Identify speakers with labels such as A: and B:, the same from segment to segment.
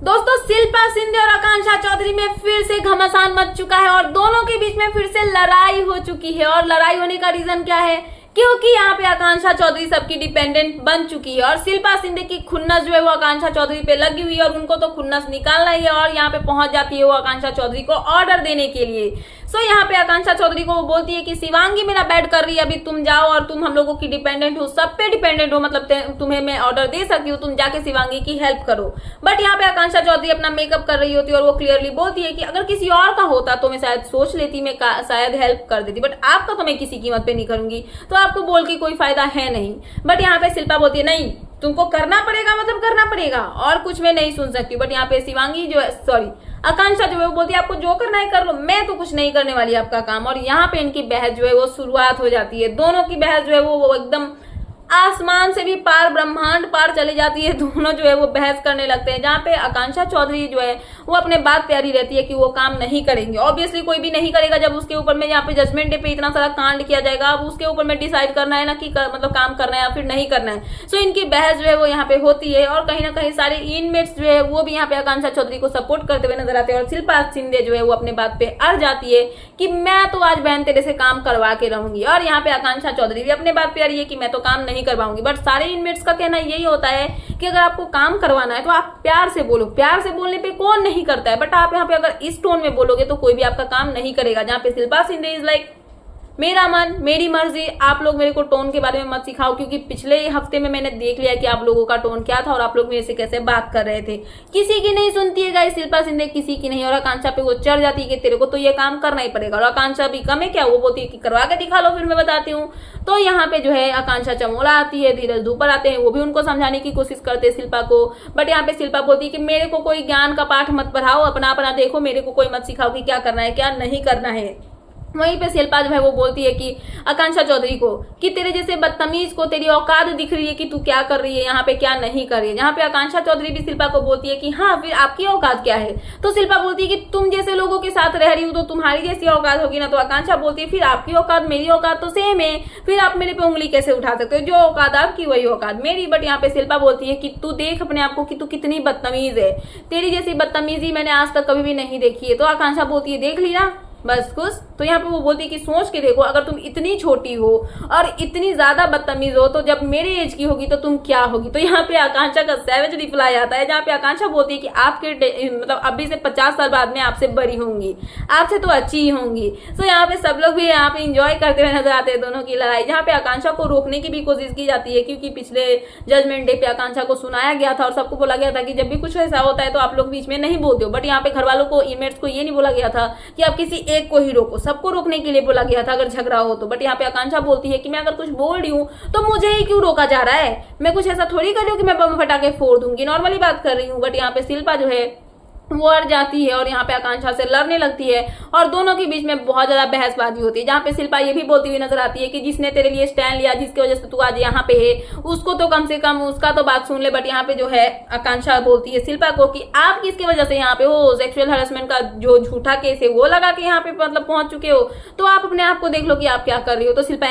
A: दोस्तों शिल्पा शिंदे और आकांक्षा चौधरी में फिर से घमासान मच चुका है और दोनों के बीच में फिर से लड़ाई हो चुकी है। और लड़ाई होने का रीजन क्या है? क्योंकि यहाँ पे आकांक्षा चौधरी सबकी डिपेंडेंट बन चुकी है और शिल्पा शिंदे की खुन्नस जो है वो आकांक्षा चौधरी पे लगी हुई है और उनको तो खुन्नस निकालना ही है। और यहाँ पे पहुंच जाती है वो आकांक्षा चौधरी को ऑर्डर देने के लिए। सो यहाँ पे आकांक्षा चौधरी को वो बोलती है कि शिवांगी मेरा बैड कर रही है, अभी तुम जाओ और तुम हम लोगों की डिपेंडेंट हो, सब पे डिपेंडेंट हो, मतलब तुम्हें मैं ऑर्डर दे सकती हूँ, तुम जाके शिवांगी की हेल्प करो। बट यहाँ पे आकांक्षा चौधरी अपना मेकअप कर रही होती है और वो क्लियरली बोलती है कि अगर किसी और का होता तो मैं शायद सोच लेती, मैं शायद हेल्प कर देती, बट आपका तो मैं किसी कीमत पे नहीं करूंगी, तो आपको बोल के कोई फायदा है नहीं। बट यहाँ पे शिल्पा बोलती है नहीं तुमको करना पड़ेगा, मतलब करना पड़ेगा और कुछ मैं नहीं सुन सकती। बट यहाँ पे शिवांगी जो है, सॉरी आकांक्षा जो है वो बोलती है आपको जो करना है कर लो, मैं तो कुछ नहीं करने वाली आपका काम। और यहाँ पे इनकी बहस जो है वो शुरुआत हो जाती है। दोनों की बहस जो है वो एकदम आसमान से भी पार, ब्रह्मांड पार चली जाती है। दोनों जो है वो बहस करने लगते हैं, जहाँ पे आकांक्षा चौधरी जो है वो अपने बात पे अड़ी रहती है कि वो काम नहीं करेंगे। ऑब्वियसली कोई भी नहीं करेगा जब उसके ऊपर में यहाँ पे जजमेंट डे पे इतना सारा कांड किया जाएगा। अब उसके ऊपर में डिसाइड करना है ना कि मतलब काम करना है या फिर नहीं करना है। सो इनकी बहस जो है वो यहाँ पे होती है और कहीं ना कहीं सारे इनमेट्स जो है वो भी यहाँ पे आकांक्षा चौधरी को सपोर्ट करते हुए नजर आते हैं। और शिल्पा शिंदे जो है वो अपने बात पे अड़ जाती है कि मैं तो आज बहन तेरे से काम करवा के रहूंगी। और यहाँ पे आकांक्षा चौधरी भी अपने बात पे अड़ी है कि मैं तो काम नहीं करवाऊंगी। बट सारे इनमेट्स का कहना यही होता है कि अगर आपको काम करवाना है तो आप प्यार से बोलो, प्यार से बोलने पे कौन नहीं करता है। बट आप यहाँ पे अगर इस टोन में बोलोगे तो कोई भी आपका काम नहीं करेगा। जहाँ पे शिल्पा शिंदे इज लाइक मेरा मन मेरी मर्जी, आप लोग मेरे को टोन के बारे में मत सिखाओ, क्योंकि पिछले हफ्ते में मैंने देख लिया कि आप लोगों का टोन क्या था और आप लोग मेरे से कैसे बात कर रहे थे। किसी की नहीं सुनती है गाइस शिल्पा शिंदे, किसी की नहीं। और आकांक्षा पे वो चढ़ जाती है कि तेरे को तो ये काम करना ही पड़ेगा। और आकांक्षा भी कम है क्या, वो बोलती है कि करवा के दिखा लो फिर मैं बताती हूँ। तो यहाँ पे जो है आकांक्षा चमोला आती है, धीरज धूपर आते हैं, वो भी उनको समझाने की कोशिश करते हैं शिल्पा को। बट यहाँ पे शिल्पा बोलती है कि मेरे को कोई ज्ञान का पाठ मत पढ़ाओ, अपना अपना देखो, मेरे को कोई मत सिखाओ कि क्या करना है क्या नहीं करना है। वहीं पे शिल्पा जो है वो बोलती है कि आकांक्षा चौधरी को कि तेरे जैसे बदतमीज को तेरी औकात दिख रही है कि तू क्या कर रही है यहाँ पे, क्या नहीं कर रही है। जहाँ पे आकांक्षा चौधरी भी शिल्पा को बोलती है कि हाँ फिर आपकी औकात क्या है। तो शिल्पा बोलती है कि तुम जैसे लोगों के साथ रह रही हूँ तो तुम्हारी जैसी औकात होगी ना। तो आकांक्षा बोलती है फिर आपकी औकात मेरी औकात तो सेम है, फिर आप मेरे पे उंगली कैसे उठा सकते हो, जो औकात आपकी वही औकात मेरी। बट यहाँ पे शिल्पा बोलती है कि तू देख अपने आप को कि तू कितनी बदतमीज है, तेरी जैसी बदतमीजी मैंने आज तक कभी भी नहीं देखी है। तो आकांक्षा बोलती है देख ली ना बस खुश। तो यहाँ पे वो बोलती है कि सोच के देखो, अगर तुम इतनी छोटी हो और इतनी ज्यादा बदतमीज हो तो जब मेरे एज की होगी तो तुम क्या होगी। तो यहाँ पे आकांक्षा का सैवेज रिप्लाई आता है, जहाँ पे आकांक्षा बोलती है कि आपके मतलब अभी से 50 साल बाद में आपसे बड़ी होंगी, आपसे तो अच्छी ही होंगी। तो यहाँ पे सब लोग भी यहाँ पे इंजॉय करते हुए नजर आते हैं दोनों की लड़ाई। जहाँ पे आकांक्षा को रोकने की भी कोशिश की जाती है, क्योंकि पिछले जजमेंट डे पे आकांक्षा को सुनाया गया था और सबको बोला गया था कि जब भी कुछ ऐसा होता है तो आप लोग बीच में नहीं बोलते हो। बट यहाँ पे घर वालों को, इनमेट्स को ये नहीं बोला गया था कि आप किसी एक को ही रोको, सबको रोकने के लिए बोला गया था अगर झगड़ा हो तो। बट यहाँ पे आकांक्षा बोलती है कि मैं अगर कुछ बोल रही हूँ तो मुझे ही क्यों रोका जा रहा है, मैं कुछ ऐसा थोड़ी कर रही हूँ कि मैं बम फटाके फोड़ दूंगी, नॉर्मली बात कर रही हूँ। बट यहाँ पे शिल्पा जो है वो अड़ जाती है और यहाँ पे आकांक्षा से लड़ने लगती है और दोनों के बीच में बहुत ज्यादा बहसबाजी होती है। जहाँ पे शिल्पा ये भी बोलती हुई नजर आती है कि जिसने तेरे लिए स्टैंड लिया, जिसकी वजह से तू आज यहाँ पे है, उसको तो कम से कम उसका तो बात सुन ले। बट यहाँ पे जो है आकांक्षा बोलती है शिल्पा को कि आप किसकी वजह से यहाँ पे हो, सेक्सुअल हरासमेंट का जो झूठा केस है वो लगा के यहाँ पे मतलब पहुंच चुके हो, तो आप अपने आप को देख लो कि आप क्या कर रही हो। तो शिल्पा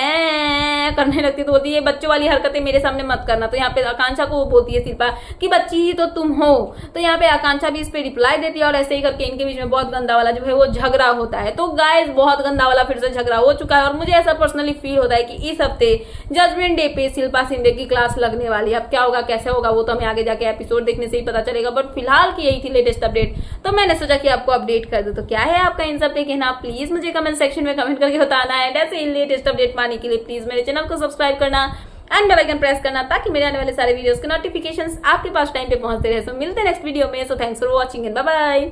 A: करने लगती तो बोलती है बच्चों वाली हरकतें मेरे सामने मत करना। तो यहाँ पे आकांक्षा को बोलती है शिल्पा कि बच्ची ही तो तुम हो। तो यहाँ पे आकांक्षा भी इस पे रिप्लाई देती है और ऐसे ही करके इनके बीच में बहुत गंदा वाला जो है वो झगड़ा होता है। तो गाइस बहुत गंदा वाला फिर से झगड़ा हो चुका है और मुझे ऐसा पर्सनली फील होता है कि इस हफ्ते जजमेंट डे पे शिल्पा शिंदे की क्लास लगने वाली है। अब क्या होगा कैसे होगा वो तो हमें आगे जाके एपिसोड देखने से ही पता चलेगा। बट फिलहाल की यही थी लेटेस्ट अपडेट, तो मैंने सोचा कि आपको अपडेट कर दूं। तो क्या है आपका इन सब पे कहना, प्लीज मुझे कमेंट सेक्शन में कमेंट करके बताना है। ऐसे लेटेस्ट अपडेट पाने के लिए प्लीज मेरे चैनल को सब्सक्राइब करना एंड बेल आइकन प्रेस करना, ताकि मेरे आने वाले सारे वीडियोस के नोटिफिकेशंस आपके पास टाइम पे पहुंचते रहे। सो मिलते हैं नेक्स्ट वीडियो में। So thanks for watching and bye bye.